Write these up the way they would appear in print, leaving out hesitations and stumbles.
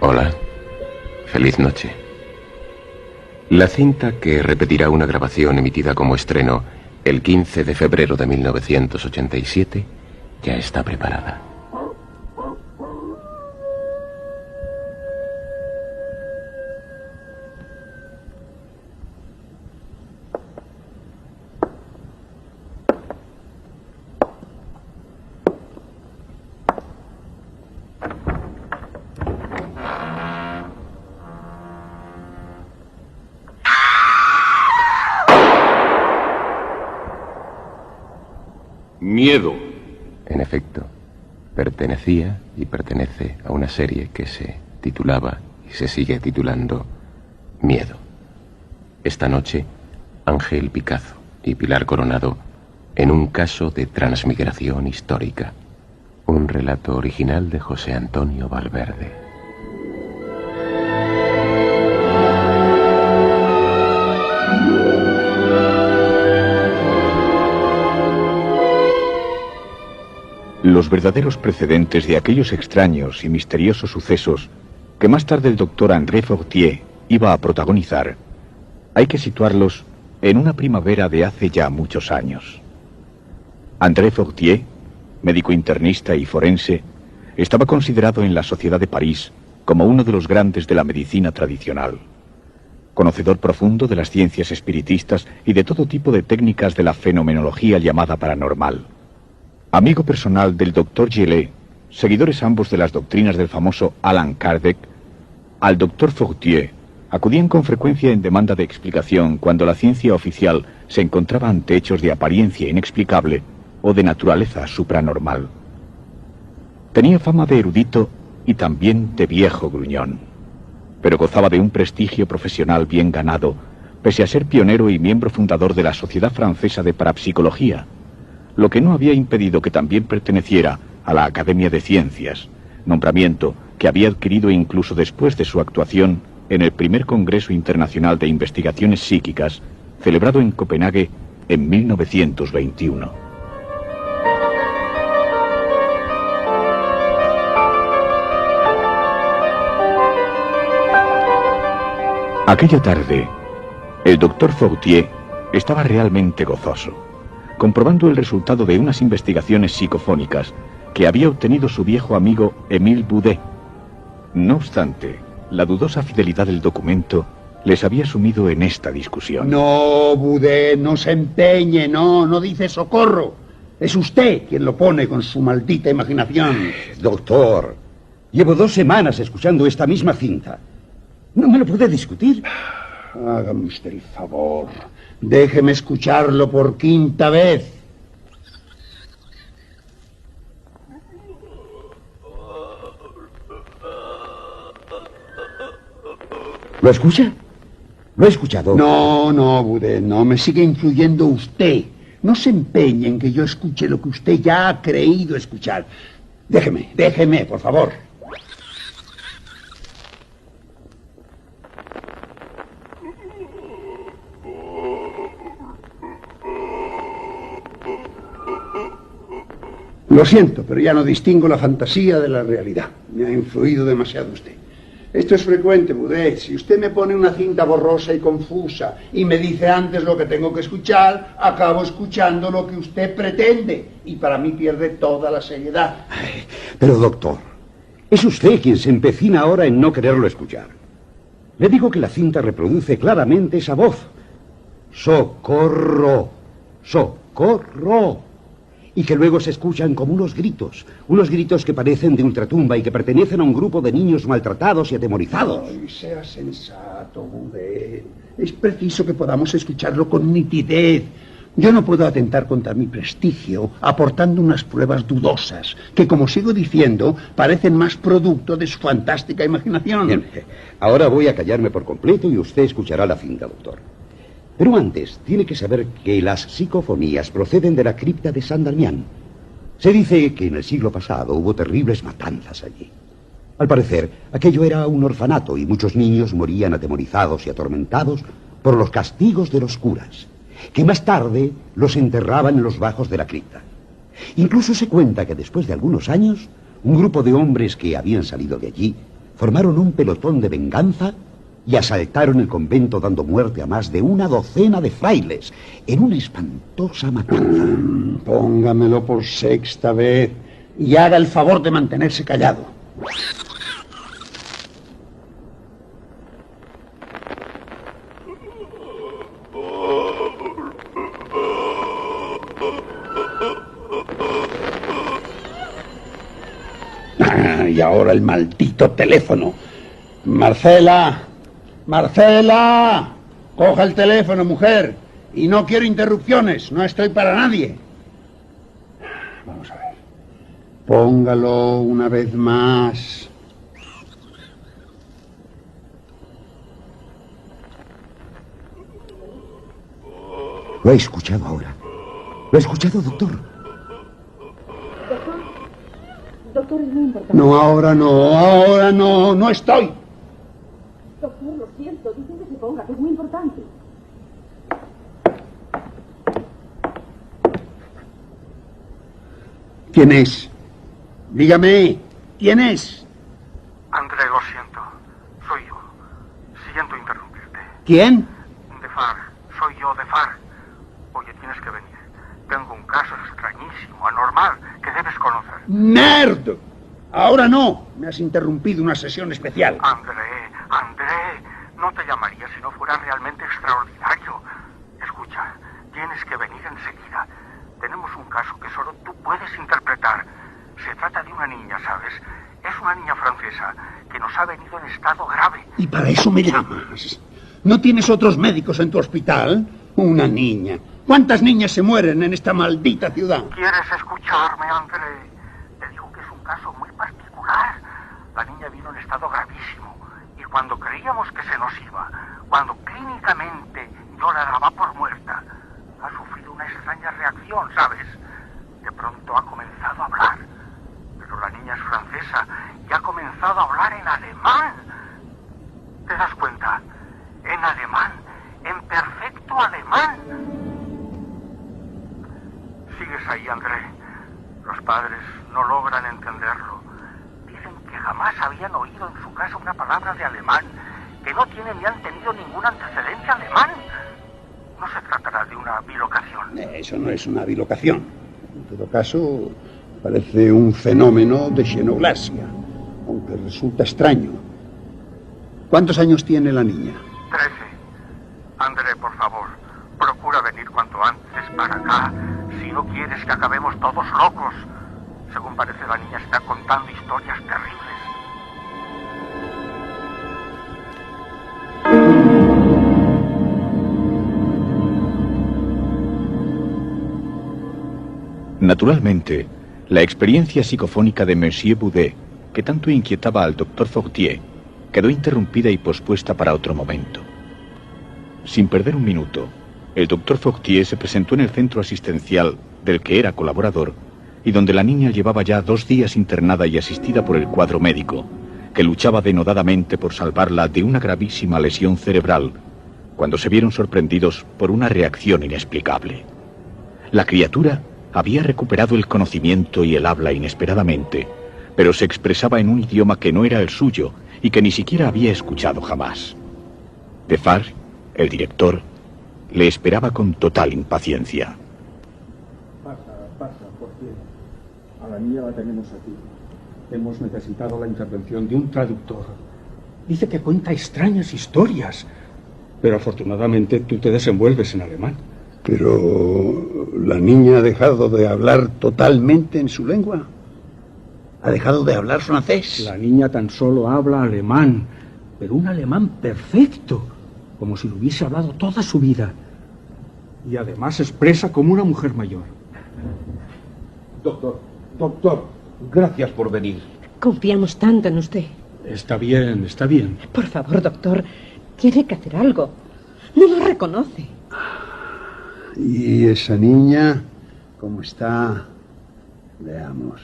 Hola. Feliz noche. La cinta, que repetirá una grabación emitida como estreno el 15 de febrero de 1987, ya está preparada. Miedo. En efecto, pertenecía y pertenece a una serie que se titulaba y se sigue titulando Miedo. Esta noche, Ángel Picazo y Pilar Coronado en un caso de transmigración histórica. Un relato original de José Antonio Valverde. Los verdaderos precedentes de aquellos extraños y misteriosos sucesos que más tarde el doctor André Fortier iba a protagonizar, hay que situarlos en una primavera de hace ya muchos años. André Fortier, médico internista y forense, estaba considerado en la sociedad de París como uno de los grandes de la medicina tradicional. Conocedor profundo de las ciencias espiritistas y de todo tipo de técnicas de la fenomenología llamada paranormal. Amigo personal del Dr. Gillet, seguidores ambos de las doctrinas del famoso Allan Kardec, al Dr. Fortier acudían con frecuencia en demanda de explicación cuando la ciencia oficial se encontraba ante hechos de apariencia inexplicable o de naturaleza supranormal. Tenía fama de erudito y también de viejo gruñón, pero gozaba de un prestigio profesional bien ganado, pese a ser pionero y miembro fundador de la Sociedad Francesa de Parapsicología, lo que no había impedido que también perteneciera a la Academia de Ciencias, nombramiento que había adquirido incluso después de su actuación en el primer Congreso Internacional de Investigaciones Psíquicas, celebrado en Copenhague en 1921. Aquella tarde, el doctor Fortier estaba realmente gozoso, comprobando el resultado de unas investigaciones psicofónicas que había obtenido su viejo amigo Émile Boudet. No obstante, la dudosa fidelidad del documento les había sumido en esta discusión. No, Boudet, no se empeñe, no dice socorro. Es usted quien lo pone con su maldita imaginación. Doctor, llevo 2 semanas escuchando esta misma cinta. ¿No me lo puede discutir? Hágame usted el favor. Déjeme escucharlo por 5ª vez. ¿Lo escucha? ¿Lo he escuchado? No, Boudet, no. Me sigue influyendo usted. No se empeñe en que yo escuche lo que usted ya ha creído escuchar. Déjeme, por favor. Lo siento, pero ya no distingo la fantasía de la realidad. Me ha influido demasiado usted. Esto es frecuente, Boudet. Si usted me pone una cinta borrosa y confusa y me dice antes lo que tengo que escuchar, acabo escuchando lo que usted pretende. Y para mí pierde toda la seriedad. Pero, doctor, es usted quien se empecina ahora en no quererlo escuchar. Le digo que la cinta reproduce claramente esa voz. ¡Socorro! ¡Socorro! Y que luego se escuchan como unos gritos que parecen de ultratumba y que pertenecen a un grupo de niños maltratados y atemorizados. Ay, sea sensato, Boudet. Es preciso que podamos escucharlo con nitidez. Yo no puedo atentar contra mi prestigio aportando unas pruebas dudosas, que, como sigo diciendo, parecen más producto de su fantástica imaginación. Bien, ahora voy a callarme por completo y usted escuchará la cinta, doctor. Pero antes, tiene que saber que las psicofonías proceden de la cripta de San Damián. Se dice que en el siglo pasado hubo terribles matanzas allí. Al parecer, aquello era un orfanato y muchos niños morían atemorizados y atormentados por los castigos de los curas, que más tarde los enterraban en los bajos de la cripta. Incluso se cuenta que después de algunos años, un grupo de hombres que habían salido de allí formaron un pelotón de venganza y asaltaron el convento dando muerte a más de una docena de frailes en una espantosa matanza. Póngamelo por sexta vez y haga el favor de mantenerse callado. Y ahora el maldito teléfono. Marcela, Marcela, coja el teléfono, mujer. Y no quiero interrupciones, no estoy para nadie. Vamos a ver. Póngalo una vez más. Lo he escuchado ahora. Lo he escuchado, doctor. Doctor, es muy importante. No, ahora no, no estoy. Doctor, lo siento, dicen que se ponga, que es muy importante. ¿Quién es? Dígame, ¿quién es? André, lo siento. Soy yo. Siento interrumpirte. ¿Quién? De Far. Soy yo, de Far. Oye, tienes que venir. Tengo un caso extrañísimo, anormal, que debes conocer. ¡Nerd! Ahora no. Me has interrumpido una sesión especial. André, no te llamaría si no fuera realmente extraordinario. Escucha, tienes que venir enseguida. Tenemos un caso que solo tú puedes interpretar. Se trata de una niña, ¿sabes? Es una niña francesa que nos ha venido en estado grave. ¿Y para eso me llamas? ¿No tienes otros médicos en tu hospital? Una niña. ¿Cuántas niñas se mueren en esta maldita ciudad? ¿Quieres escucharme, André? Te digo que es un caso muy particular. La niña vino en estado gravísimo. Y cuando creíamos que se nos iba, cuando clínicamente yo la daba por muerta, ha sufrido una extraña reacción, ¿sabes? De pronto ha comenzado a hablar. Pero la niña es francesa y ha comenzado a hablar en alemán. ¿Te das cuenta? En alemán. En perfecto alemán. Sigues ahí, André. Los padres no logran entenderlo. Dicen que jamás habían oído en su casa una palabra de alemán, que no tienen ni han tenido ningún antecedente alemán. No se tratará de una bilocación. Eso no es una bilocación. En todo caso, parece un fenómeno de xenoglasia, aunque resulta extraño. ¿Cuántos años tiene la niña? 13. André, por favor, procura venir cuanto antes para acá, si no quieres que acabemos todos locos. Según parece, la niña está contando historias terribles. Naturalmente, la experiencia psicofónica de Monsieur Boudet, que tanto inquietaba al doctor Fortier, quedó interrumpida y pospuesta para otro momento. Sin perder un minuto, el doctor Fortier se presentó en el centro asistencial del que era colaborador y donde la niña llevaba ya 2 días internada y asistida por el cuadro médico, que luchaba denodadamente por salvarla de una gravísima lesión cerebral, cuando se vieron sorprendidos por una reacción inexplicable. La criatura había recuperado el conocimiento y el habla inesperadamente, pero se expresaba en un idioma que no era el suyo y que ni siquiera había escuchado jamás. Defarge, el director, le esperaba con total impaciencia. Pasa, Fortier. A la niña la tenemos aquí. Hemos necesitado la intervención de un traductor. Dice que cuenta extrañas historias, pero afortunadamente tú te desenvuelves en alemán. Pero la niña ha dejado de hablar totalmente en su lengua. ¿Ha dejado de hablar francés? La niña tan solo habla alemán, pero un alemán perfecto, como si lo hubiese hablado toda su vida. Y además se expresa como una mujer mayor. Doctor, gracias por venir. Confiamos tanto en usted. Está bien, está bien. Por favor, doctor, tiene que hacer algo. No lo reconoce. ¿Y esa niña cómo está? Veamos.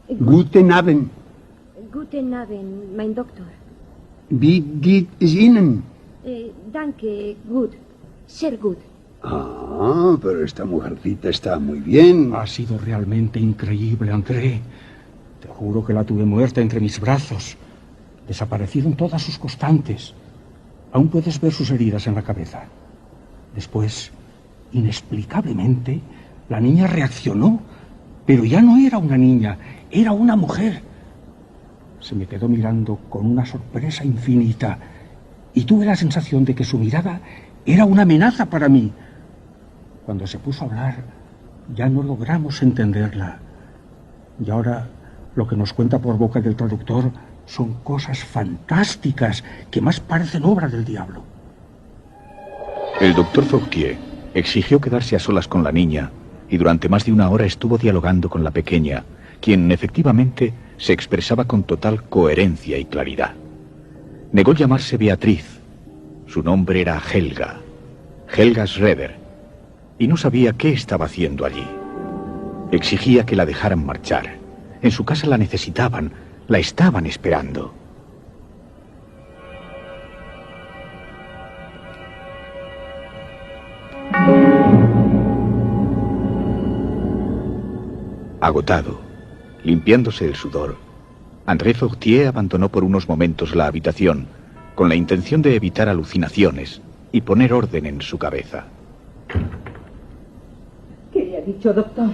Guten Abend. Guten Abend, mein Doktor. Wie geht es Ihnen? Danke, gut. Sehr gut. Ah, pero esta mujercita está muy bien. Ha sido realmente increíble, André. Te juro que la tuve muerta entre mis brazos. Desaparecieron todas sus constantes. Aún puedes ver sus heridas en la cabeza. Después, inexplicablemente, la niña reaccionó, pero ya no era una niña, era una mujer. Se me quedó mirando con una sorpresa infinita y tuve la sensación de que su mirada era una amenaza para mí. Cuando se puso a hablar, ya no logramos entenderla. Y ahora, lo que nos cuenta por boca del traductor son cosas fantásticas que más parecen obra del diablo. El doctor Fautier exigió quedarse a solas con la niña y durante más de una hora estuvo dialogando con la pequeña, quien efectivamente se expresaba con total coherencia y claridad. Negó llamarse Beatriz. Su nombre era Helga Schroeder, y no sabía qué estaba haciendo allí. Exigía que la dejaran marchar. En su casa la necesitaban, la estaban esperando. Agotado, limpiándose el sudor, André Fautier abandonó por unos momentos la habitación con la intención de evitar alucinaciones y poner orden en su cabeza. ¿Qué le ha dicho, doctor?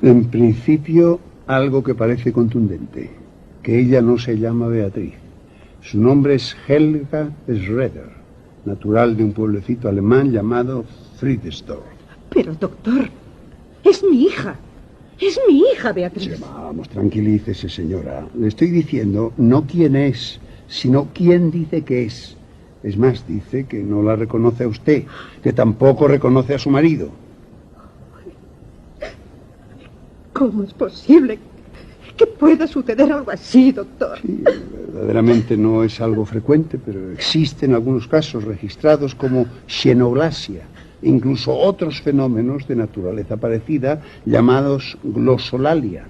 En principio, algo que parece contundente, que ella no se llama Beatriz. Su nombre es Helga Schroeder, natural de un pueblecito alemán llamado Friedesdorf. Pero, doctor, es mi hija. Es mi hija, Beatriz. Sí, vamos, tranquilícese, señora. Le estoy diciendo no quién es, sino quién dice que es. Es más, dice que no la reconoce a usted, que tampoco reconoce a su marido. ¿Cómo es posible que pueda suceder algo así, doctor? Sí, verdaderamente no es algo frecuente, pero existen algunos casos registrados como xenoglasia, incluso otros fenómenos de naturaleza parecida llamados glosolalia,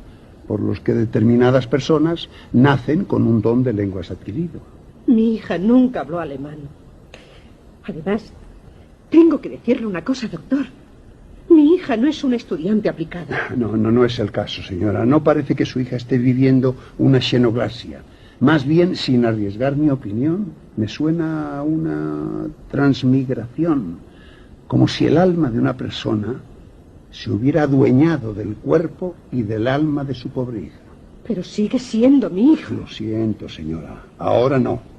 por los que determinadas personas nacen con un don de lenguas adquirido. Mi hija nunca habló alemán. Además, tengo que decirle una cosa, doctor. Mi hija no es una estudiante aplicada. No es el caso, señora. No parece que su hija esté viviendo una xenoglasia. Más bien, sin arriesgar mi opinión, me suena a una transmigración, como si el alma de una persona se hubiera adueñado del cuerpo y del alma de su pobre hija. Pero sigue siendo mi hija. Lo siento, señora. Ahora no.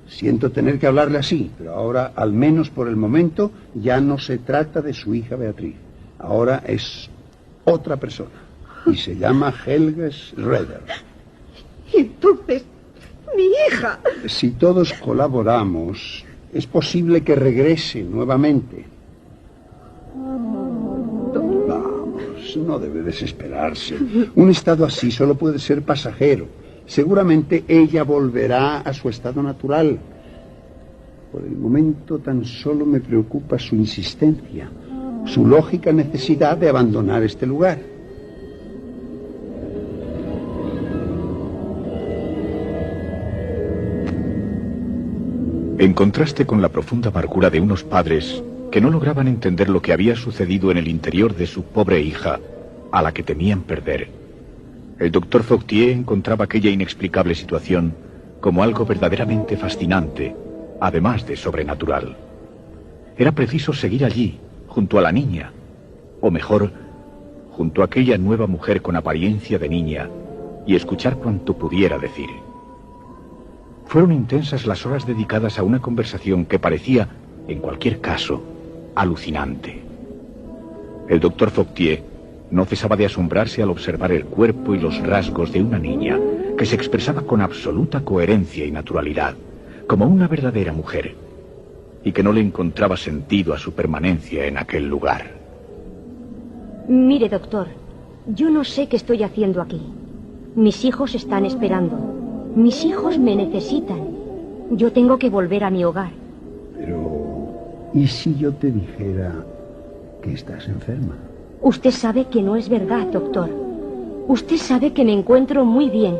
Siento tener que hablarle así, pero ahora, al menos por el momento, ya no se trata de su hija Beatriz. Ahora es otra persona. Y se llama Helga Schroeder. Y entonces, mi hija. Si todos colaboramos, es posible que regrese nuevamente. Vamos, no debe desesperarse. Un estado así solo puede ser pasajero. Seguramente ella volverá a su estado natural. Por el momento tan solo me preocupa su insistencia, su lógica necesidad de abandonar este lugar. En contraste con la profunda amargura de unos padres que no lograban entender lo que había sucedido en el interior de su pobre hija, a la que temían perder, el doctor Fautier encontraba aquella inexplicable situación como algo verdaderamente fascinante, además de sobrenatural. Era preciso seguir allí, junto a la niña, o mejor, junto a aquella nueva mujer con apariencia de niña, y escuchar cuanto pudiera decir. Fueron intensas las horas dedicadas a una conversación que parecía, en cualquier caso, alucinante. El doctor Fautier no cesaba de asombrarse al observar el cuerpo y los rasgos de una niña que se expresaba con absoluta coherencia y naturalidad, como una verdadera mujer, y que no le encontraba sentido a su permanencia en aquel lugar. Mire, doctor, yo no sé qué estoy haciendo aquí. Mis hijos están esperando. Mis hijos me necesitan. Yo tengo que volver a mi hogar. Pero, ¿y si yo te dijera que estás enferma? Usted sabe que no es verdad, doctor. Usted sabe que me encuentro muy bien.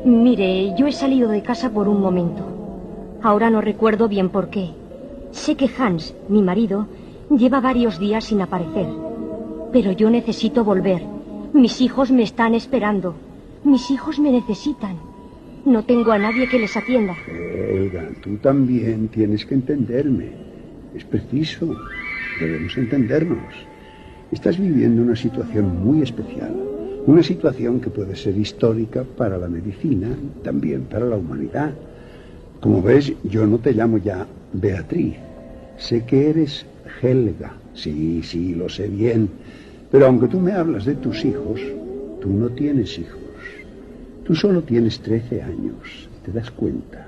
Mire, yo he salido de casa por un momento. Ahora no recuerdo bien por qué. Sé que Hans, mi marido, lleva varios días sin aparecer. Pero yo necesito volver. Mis hijos me están esperando. Mis hijos me necesitan. No tengo a nadie que les atienda. Helga, tú también tienes que entenderme. Es preciso. Debemos entendernos. Estás viviendo una situación muy especial. Una situación que puede ser histórica para la medicina y también para la humanidad. Como ves, yo no te llamo ya Beatriz. Sé que eres Helga. Sí, lo sé bien. Pero aunque tú me hablas de tus hijos, tú no tienes hijos. Tú solo tienes 13 años. ¿Te das cuenta?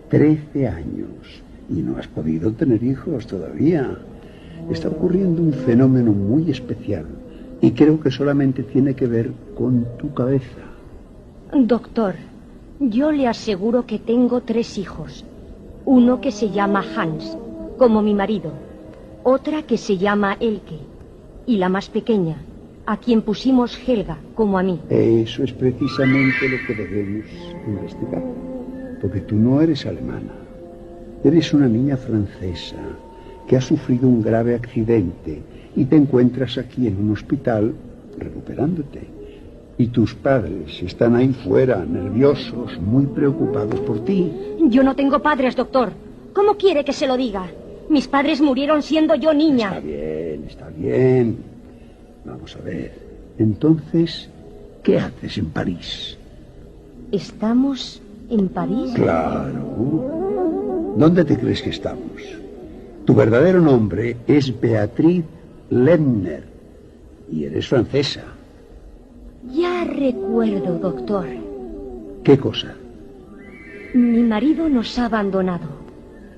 13 años. Y no has podido tener hijos todavía. Está ocurriendo un fenómeno muy especial. Y creo que solamente tiene que ver con tu cabeza. Doctor, yo le aseguro que tengo 3 hijos. Uno que se llama Hans, como mi marido. Otra que se llama Elke. Y la más pequeña, a quien pusimos Helga, como a mí. Eso es precisamente lo que debemos investigar. Porque tú no eres alemana. Eres una niña francesa que ha sufrido un grave accidente y te encuentras aquí en un hospital recuperándote. Y tus padres están ahí fuera, nerviosos, muy preocupados por ti. Yo no tengo padres, doctor. ¿Cómo quiere que se lo diga? Mis padres murieron siendo yo niña. Está bien. Vamos a ver. Entonces, ¿qué haces en París? ¿Estamos en París? Claro. ¿Dónde te crees que estamos? Tu verdadero nombre es Beatriz Lemner y eres francesa. Ya recuerdo, doctor. ¿Qué cosa? Mi marido nos ha abandonado.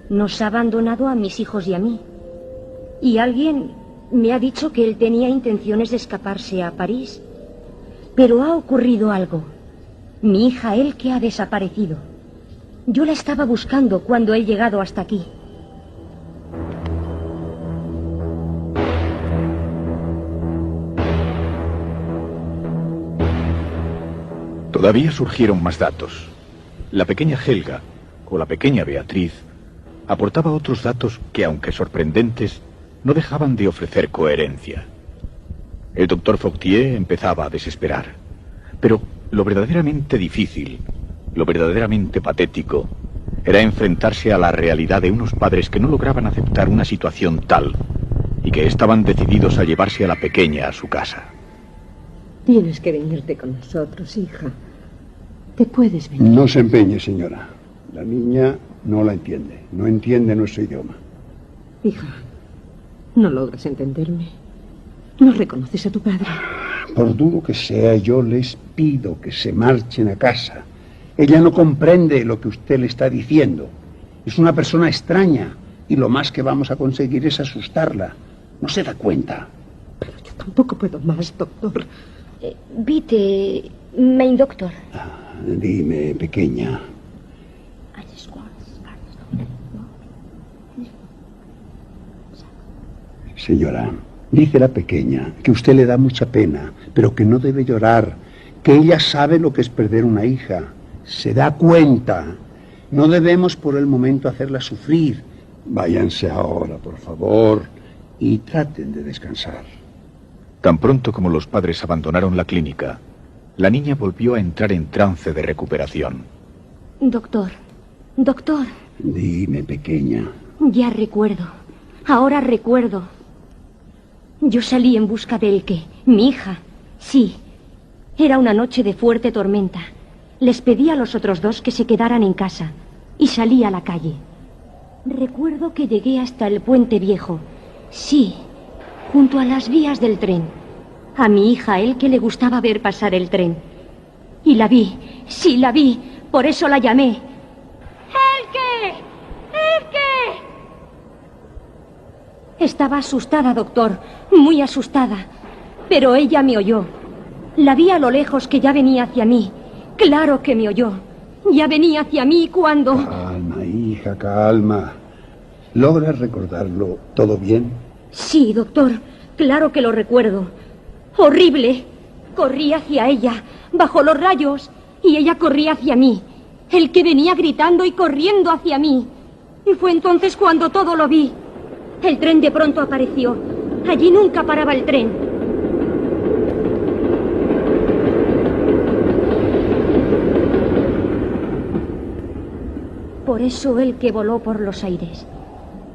Nos ha abandonado a mis hijos y a mí. Y alguien me ha dicho que él tenía intenciones de escaparse a París. Pero ha ocurrido algo. Mi hija Elke ha desaparecido. Yo la estaba buscando cuando he llegado hasta aquí. Todavía surgieron más datos. La pequeña Helga, o la pequeña Beatriz, aportaba otros datos que, aunque sorprendentes, no dejaban de ofrecer coherencia. El doctor Fortier empezaba a desesperar. Pero lo verdaderamente difícil, lo verdaderamente patético, era enfrentarse a la realidad de unos padres que no lograban aceptar una situación tal y que estaban decididos a llevarse a la pequeña a su casa. Tienes que venirte con nosotros, hija. Te puedes venir. No se empeñe, señora. La niña no la entiende. No entiende nuestro idioma. Hija, no logras entenderme. No reconoces a tu padre. Por duro que sea, yo les pido que se marchen a casa. Ella no comprende lo que usted le está diciendo. Es una persona extraña y lo más que vamos a conseguir es asustarla. ¿No se da cuenta? Pero yo tampoco puedo más, doctor. Bitte, mein Doktor. Dime, pequeña. Señora, dice la pequeña que usted le da mucha pena, pero que no debe llorar, que ella sabe lo que es perder una hija. Se da cuenta. No debemos por el momento hacerla sufrir. Váyanse ahora, por favor, y traten de descansar. Tan pronto como los padres abandonaron la clínica, la niña volvió a entrar en trance de recuperación. Doctor. Dime, pequeña. Ya recuerdo. Ahora recuerdo. Yo salí en busca de Elke, mi hija. Sí. Era una noche de fuerte tormenta. Les pedí a los otros 2 que se quedaran en casa y salí a la calle. Recuerdo que llegué hasta el puente viejo. Sí, junto a las vías del tren. A mi hija Elke le gustaba ver pasar el tren. Y la vi, sí, la vi. Por eso la llamé. ¡Elke! ¡Elke! Estaba asustada, doctor, muy asustada. Pero ella me oyó. La vi a lo lejos que ya venía hacia mí. Claro que me oyó. Ya venía hacia mí cuando... Calma, hija, calma. ¿Logras recordarlo todo bien? Sí, doctor, claro que lo recuerdo. Horrible. Corrí hacia ella, bajo los rayos, y ella corría hacia mí. El que venía gritando y corriendo hacia mí. Y fue entonces cuando todo lo vi. El tren de pronto apareció. Allí nunca paraba el tren. Por eso el que voló por los aires.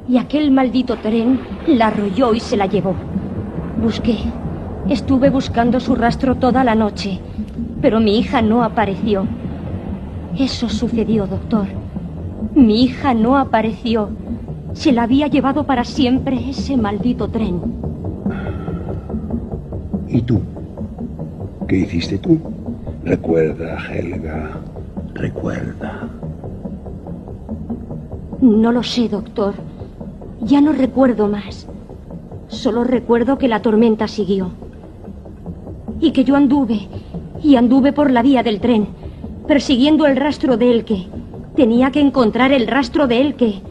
Y aquel maldito tren la arrolló y se la llevó. Busqué. Estuve buscando su rastro toda la noche, pero mi hija no apareció. Eso sucedió, doctor. Mi hija no apareció. Se la había llevado para siempre ese maldito tren. ¿Y tú? ¿Qué hiciste tú? Recuerda, Helga. Recuerda. No lo sé, doctor. Ya no recuerdo más. Solo recuerdo que la tormenta siguió. Y que yo anduve por la vía del tren, persiguiendo el rastro de Elke. Tenía que encontrar el rastro de Elke.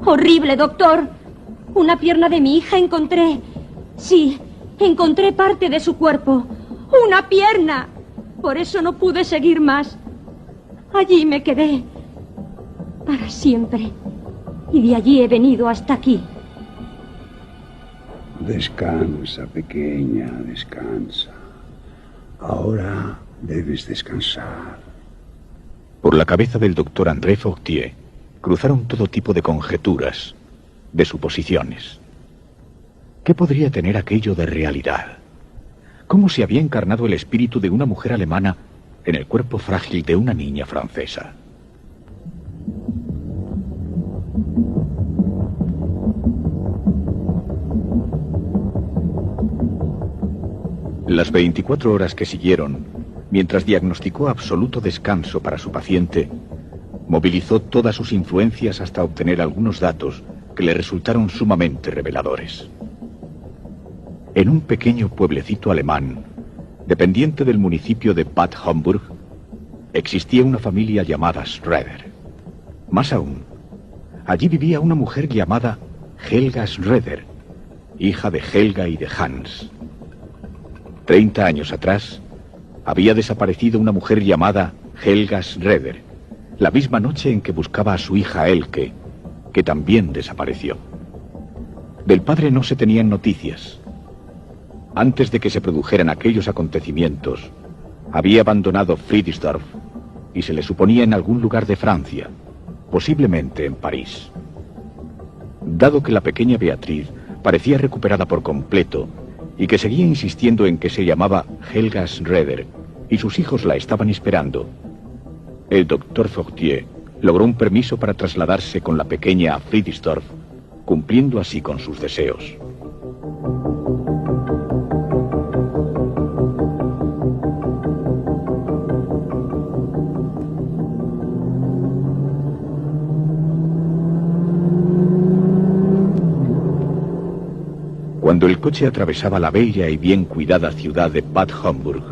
¡Horrible, doctor! Una pierna de mi hija encontré. Sí, encontré parte de su cuerpo. ¡Una pierna! Por eso no pude seguir más. Allí me quedé. Para siempre. Y de allí he venido hasta aquí. Descansa, pequeña, descansa. Ahora debes descansar. Por la cabeza del doctor André Fortier cruzaron todo tipo de conjeturas, de suposiciones. ¿Qué podría tener aquello de realidad? ¿Cómo se había encarnado el espíritu de una mujer alemana en el cuerpo frágil de una niña francesa? Las 24 horas que siguieron, mientras diagnosticó absoluto descanso para su paciente, movilizó todas sus influencias hasta obtener algunos datos que le resultaron sumamente reveladores. En un pequeño pueblecito alemán, dependiente del municipio de Bad Homburg, existía una familia llamada Schroeder. Más aún, allí vivía una mujer llamada Helga Schroeder, hija de Helga y de Hans. 30 años atrás, había desaparecido una mujer llamada Helga Schroeder, la misma noche en que buscaba a su hija Elke, que también desapareció. Del padre no se tenían noticias. Antes de que se produjeran aquellos acontecimientos, había abandonado Friedrichsdorf y se le suponía en algún lugar de Francia, posiblemente en París. Dado que la pequeña Beatriz parecía recuperada por completo y que seguía insistiendo en que se llamaba Helga Schroeder y sus hijos la estaban esperando, el doctor Fortier logró un permiso para trasladarse con la pequeña a Friedrichsdorf, cumpliendo así con sus deseos. Cuando el coche atravesaba la bella y bien cuidada ciudad de Bad Homburg,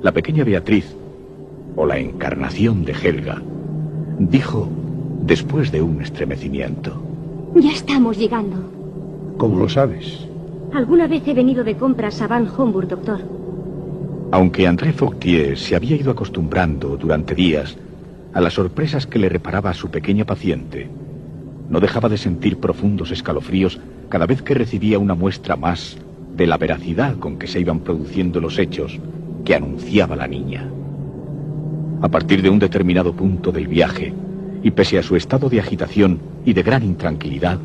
la pequeña Beatriz, o la encarnación de Helga, dijo, después de un estremecimiento: Ya estamos llegando. ¿Cómo lo sabes? Alguna vez he venido de compras a Van Homburg, doctor. Aunque André Fortier se había ido acostumbrando durante días a las sorpresas que le reparaba a su pequeña paciente, no dejaba de sentir profundos escalofríos cada vez que recibía una muestra más de la veracidad con que se iban produciendo los hechos que anunciaba la niña. A partir de un determinado punto del viaje, y pese a su estado de agitación y de gran intranquilidad,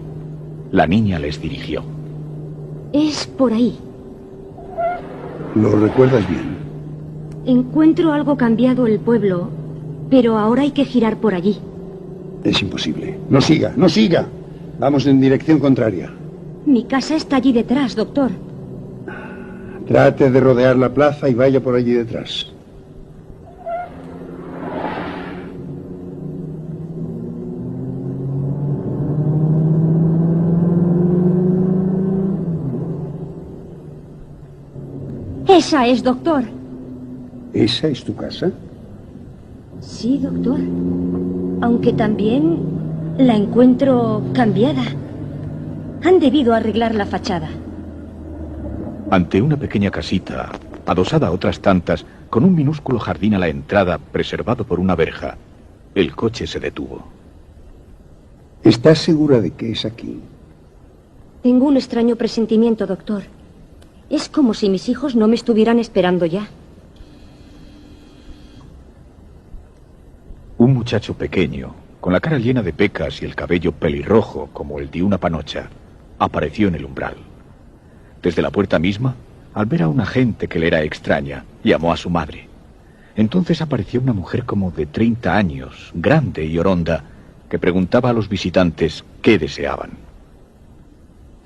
la niña les dirigió. Es por ahí. ¿Lo recuerdas bien? Encuentro algo cambiado el pueblo, pero ahora hay que girar por allí. Es imposible. No siga, no siga. Vamos en dirección contraria. Mi casa está allí detrás, doctor. Trate de rodear la plaza y vaya por allí detrás. Esa es, doctor. ¿Esa es tu casa? Sí, doctor. Aunque también la encuentro cambiada. Han debido arreglar la fachada. Ante una pequeña casita, adosada a otras tantas, con un minúsculo jardín a la entrada preservado por una verja, el coche se detuvo. ¿Estás segura de que es aquí? Tengo un extraño presentimiento, doctor. Es como si mis hijos no me estuvieran esperando ya. Un muchacho pequeño, con la cara llena de pecas y el cabello pelirrojo como el de una panocha, apareció en el umbral. Desde la puerta misma, al ver a una gente que le era extraña, llamó a su madre. Entonces apareció una mujer como de 30 años, grande y oronda, que preguntaba a los visitantes qué deseaban.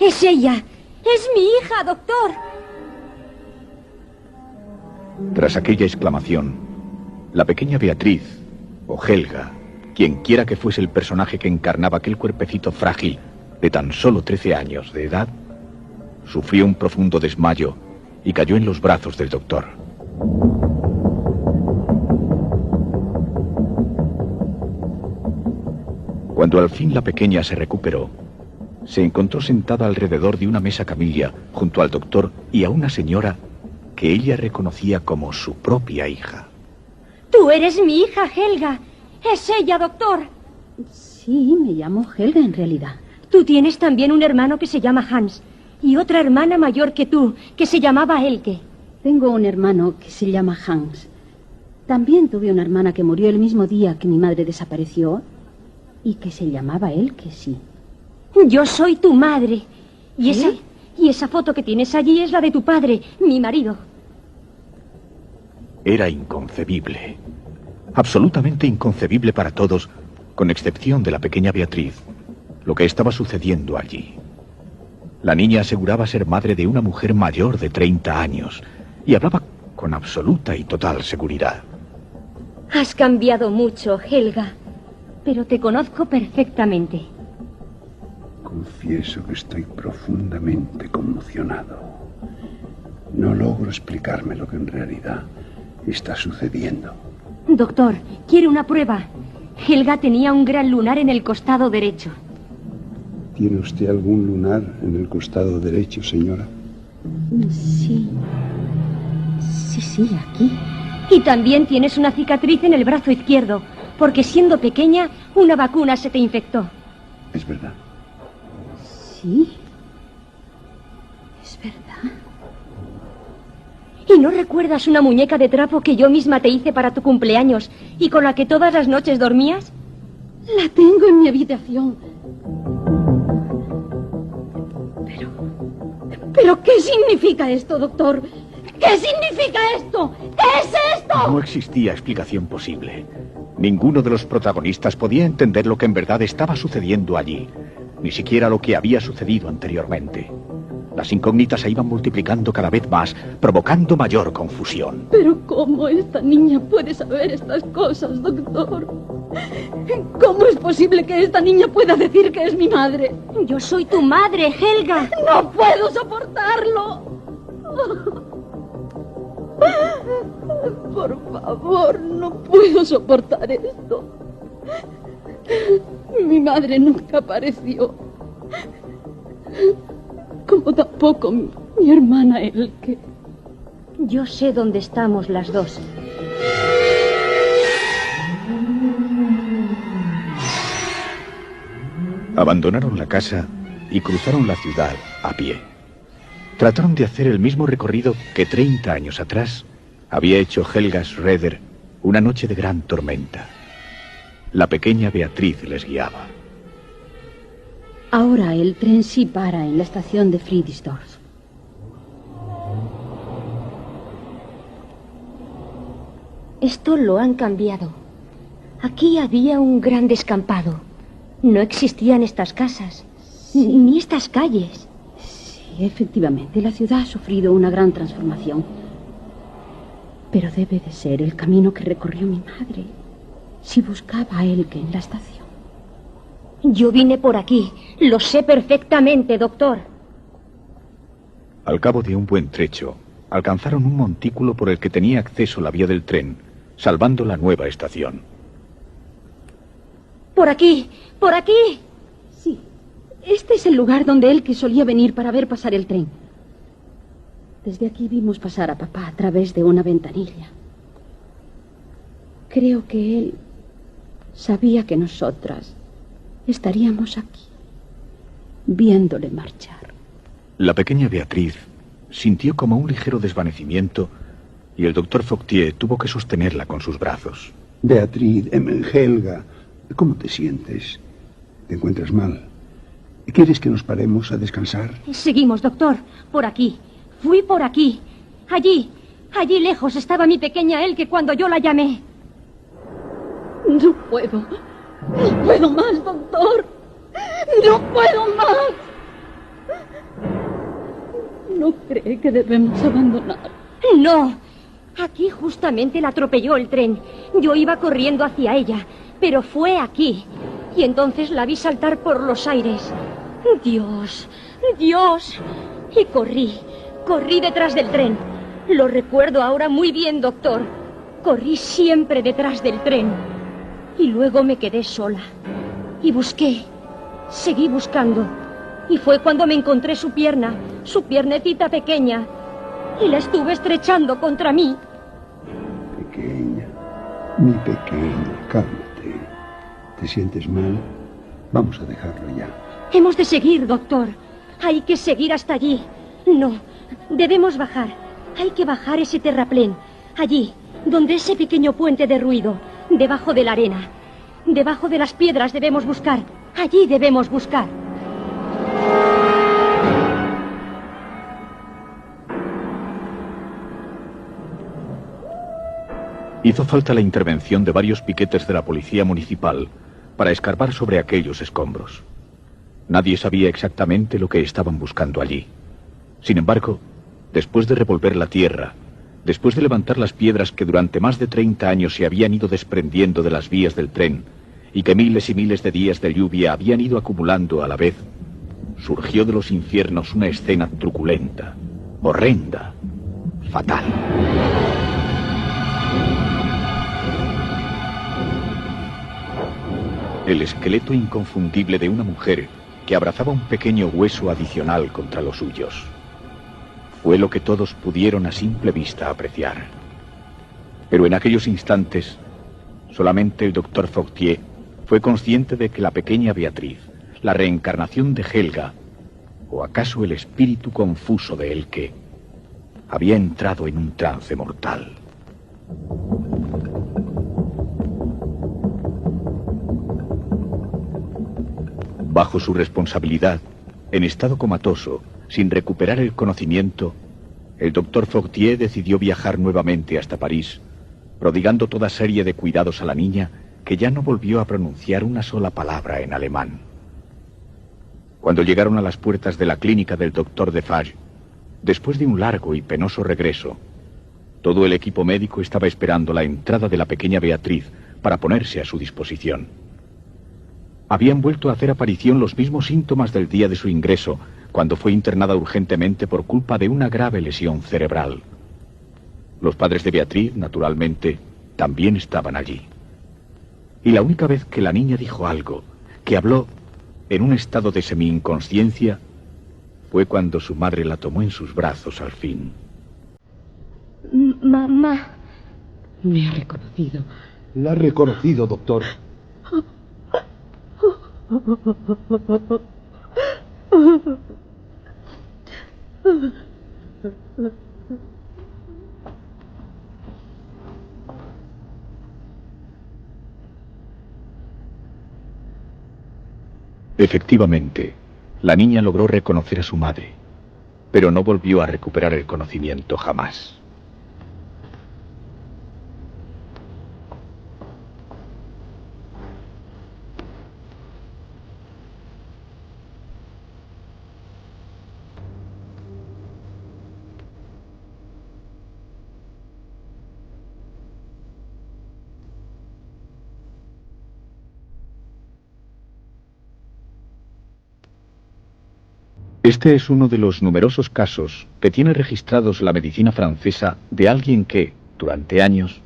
¡Es ella! ¡Es mi hija, doctor! Tras aquella exclamación, la pequeña Beatriz, o Helga, quien quiera que fuese el personaje que encarnaba aquel cuerpecito frágil de tan solo 13 años de edad, sufrió un profundo desmayo y cayó en los brazos del doctor. Cuando al fin la pequeña se recuperó, se encontró sentada alrededor de una mesa camilla junto al doctor y a una señora que ella reconocía como su propia hija. Tú eres mi hija, Helga. Es ella, doctor. Sí, me llamo Helga en realidad. Tú tienes también un hermano que se llama Hans y otra hermana mayor que tú, que se llamaba Elke. Tengo un hermano que se llama Hans. También tuve una hermana que murió el mismo día que mi madre desapareció y que se llamaba Elke, sí. Yo soy tu madre. Y ¿Eh? esa foto que tienes allí es la de tu padre, mi marido. Era inconcebible. Absolutamente inconcebible para todos, con excepción de la pequeña Beatriz, lo que estaba sucediendo allí. La niña aseguraba ser madre de una mujer mayor de 30 años y hablaba con absoluta y total seguridad. Has cambiado mucho, Helga, pero te conozco perfectamente. Confieso que estoy profundamente conmocionado. No logro explicarme lo que en realidad está sucediendo. Doctor, quiere una prueba. Helga tenía un gran lunar en el costado derecho. ¿Tiene usted algún lunar en el costado derecho, señora? Sí. Sí, aquí. Y también tienes una cicatriz en el brazo izquierdo, porque siendo pequeña, una vacuna se te infectó. Es verdad. Sí. Es verdad. ¿Y no recuerdas una muñeca de trapo que yo misma te hice para tu cumpleaños y con la que todas las noches dormías? La tengo en mi habitación. ¿Pero qué significa esto, doctor? ¿Qué significa esto? ¿Qué es esto? No existía explicación posible. Ninguno de los protagonistas podía entender lo que en verdad estaba sucediendo allí, ni siquiera lo que había sucedido anteriormente. Las incógnitas se iban multiplicando cada vez más, provocando mayor confusión. ¿Pero cómo esta niña puede saber estas cosas, doctor? ¿Cómo es posible que esta niña pueda decir que es mi madre? Yo soy tu madre, Helga. ¡No puedo soportarlo! Por favor, no puedo soportar esto. Mi madre nunca apareció. Como tampoco mi hermana Elke. Yo sé dónde estamos las dos. Abandonaron la casa y cruzaron la ciudad a pie. Trataron de hacer el mismo recorrido que 30 años atrás había hecho Helga Schroeder una noche de gran tormenta. La pequeña Beatriz les guiaba. Ahora el tren sí para en la estación de Friedrichsdorf. Esto lo han cambiado. Aquí había un gran descampado. No existían estas casas, ni estas calles. Sí, efectivamente, la ciudad ha sufrido una gran transformación. Pero debe de ser el camino que recorrió mi madre si buscaba a Elke en la estación. Yo vine por aquí. Lo sé perfectamente, doctor. Al cabo de un buen trecho, alcanzaron un montículo por el que tenía acceso la vía del tren, salvando la nueva estación. ¡Por aquí! ¡Por aquí! Sí, este es el lugar donde Elke solía venir para ver pasar el tren. Desde aquí vimos pasar a papá a través de una ventanilla. Creo que él sabía que nosotras estaríamos aquí, viéndole marchar. La pequeña Beatriz sintió como un ligero desvanecimiento y el doctor Foctier tuvo que sostenerla con sus brazos. Beatriz, Helga, ¿Cómo te sientes? ¿Te encuentras mal? ¿Quieres que nos paremos a descansar? Seguimos, doctor. Por aquí. Fui por aquí. Allí lejos estaba mi pequeña Elke cuando yo la llamé. No puedo más, doctor. No puedo más. ¿No cree que debemos abandonar? No. Aquí justamente la atropelló el tren. Yo iba corriendo hacia ella, pero fue aquí. Y entonces la vi saltar por los aires. Dios. Y corrí detrás del tren. Lo recuerdo ahora muy bien, doctor. Corrí siempre detrás del tren. Y luego me quedé sola. Y busqué. Seguí buscando. Y fue cuando me encontré su piernecita pequeña. Y la estuve estrechando contra mí. Pequeña, mi pequeña, cálmate. ¿Te sientes mal? Vamos a dejarlo ya. Hemos de seguir, doctor. Hay que seguir hasta allí. No, debemos bajar. Hay que bajar ese terraplén. Allí, donde ese pequeño puente de ruido, debajo de la arena. Debajo de las piedras debemos buscar. Allí debemos buscar. Hizo falta la intervención de varios piquetes de la policía municipal para escarbar sobre aquellos escombros. Nadie sabía exactamente lo que estaban buscando allí. Sin embargo, después de revolver la tierra, después de levantar las piedras que durante más de 30 años se habían ido desprendiendo de las vías del tren y que miles y miles de días de lluvia habían ido acumulando a la vez, surgió de los infiernos una escena truculenta, horrenda, fatal. El esqueleto inconfundible de una mujer que abrazaba un pequeño hueso adicional contra los suyos. Fue lo que todos pudieron a simple vista apreciar. Pero en aquellos instantes, solamente el doctor Fortier fue consciente de que la pequeña Beatriz, la reencarnación de Helga, o acaso el espíritu confuso de Elke, había entrado en un trance mortal. Bajo su responsabilidad, en estado comatoso, sin recuperar el conocimiento, el doctor Fortier decidió viajar nuevamente hasta París, prodigando toda serie de cuidados a la niña, que ya no volvió a pronunciar una sola palabra en alemán. Cuando llegaron a las puertas de la clínica del doctor Defarge, después de un largo y penoso regreso, todo el equipo médico estaba esperando la entrada de la pequeña Beatriz para ponerse a su disposición. Habían vuelto a hacer aparición los mismos síntomas del día de su ingreso, cuando fue internada urgentemente por culpa de una grave lesión cerebral. Los padres de Beatriz, naturalmente, también estaban allí. Y la única vez que la niña dijo algo, que habló en un estado de semi-inconsciencia, fue cuando su madre la tomó en sus brazos al fin. Mamá. Me ha reconocido. La ha reconocido, doctor. Efectivamente, la niña logró reconocer a su madre, pero no volvió a recuperar el conocimiento jamás. Este es uno de los numerosos casos que tiene registrados la medicina francesa de alguien que, durante años,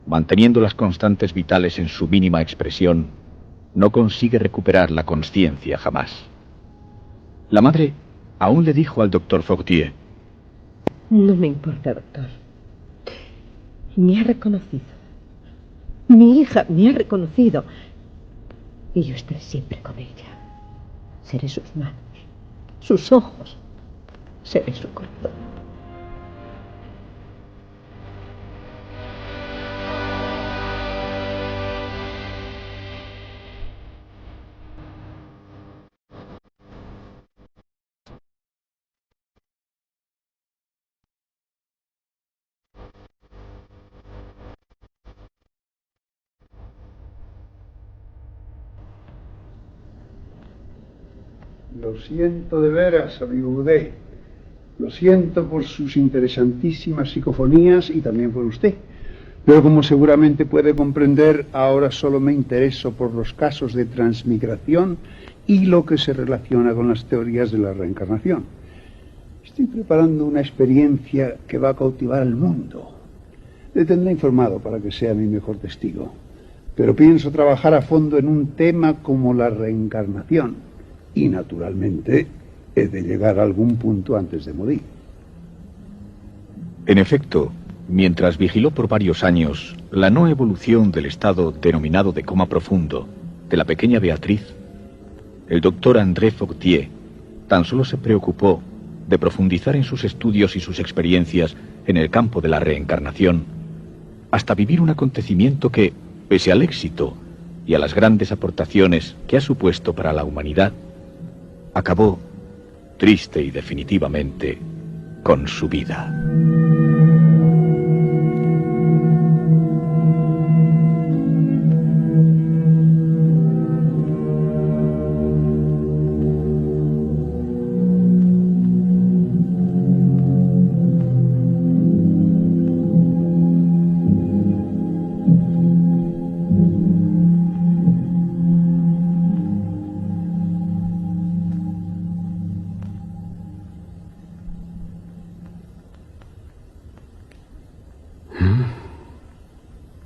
manteniendo las constantes vitales en su mínima expresión, no consigue recuperar la consciencia jamás. La madre aún le dijo al doctor Fortier: No me importa, doctor. Me ha reconocido. Mi hija me ha reconocido. Y yo estaré siempre con ella. Seré sus manos, sus ojos. Seré su corazón. Lo siento de veras, amigo Boudet. Lo siento por sus interesantísimas psicofonías y también por usted. Pero como seguramente puede comprender, ahora solo me intereso por los casos de transmigración y lo que se relaciona con las teorías de la reencarnación. Estoy preparando una experiencia que va a cautivar al mundo. Le tendré informado para que sea mi mejor testigo. Pero pienso trabajar a fondo en un tema como la reencarnación. Y naturalmente he de llegar a algún punto antes de morir. En efecto, mientras vigiló por varios años la no evolución del estado denominado de coma profundo de la pequeña Beatriz, el doctor André Fortier tan solo se preocupó de profundizar en sus estudios y sus experiencias en el campo de la reencarnación, hasta vivir un acontecimiento que, pese al éxito y a las grandes aportaciones que ha supuesto para la humanidad, acabó, triste y definitivamente, con su vida.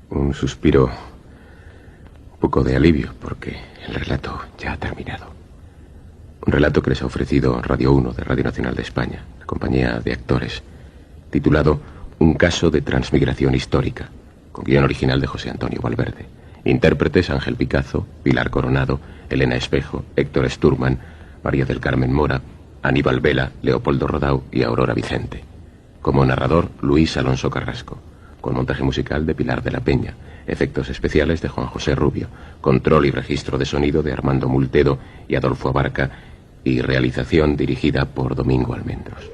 Un suspiro, un poco de alivio, porque el relato ya ha terminado. Un relato que les ha ofrecido Radio 1 de Radio Nacional de España, la compañía de actores, titulado Un caso de transmigración histórica, con guión original de José Antonio Valverde. Intérpretes: Ángel Picazo, Pilar Coronado, Elena Espejo, Héctor Sturman, María del Carmen Mora, Aníbal Vela, Leopoldo Rodau y Aurora Vicente. Como narrador, Luis Alonso Carrasco. Con montaje musical de Pilar de la Peña, efectos especiales de Juan José Rubio, control y registro de sonido de Armando Multedo y Adolfo Abarca, y realización dirigida por Domingo Almendros.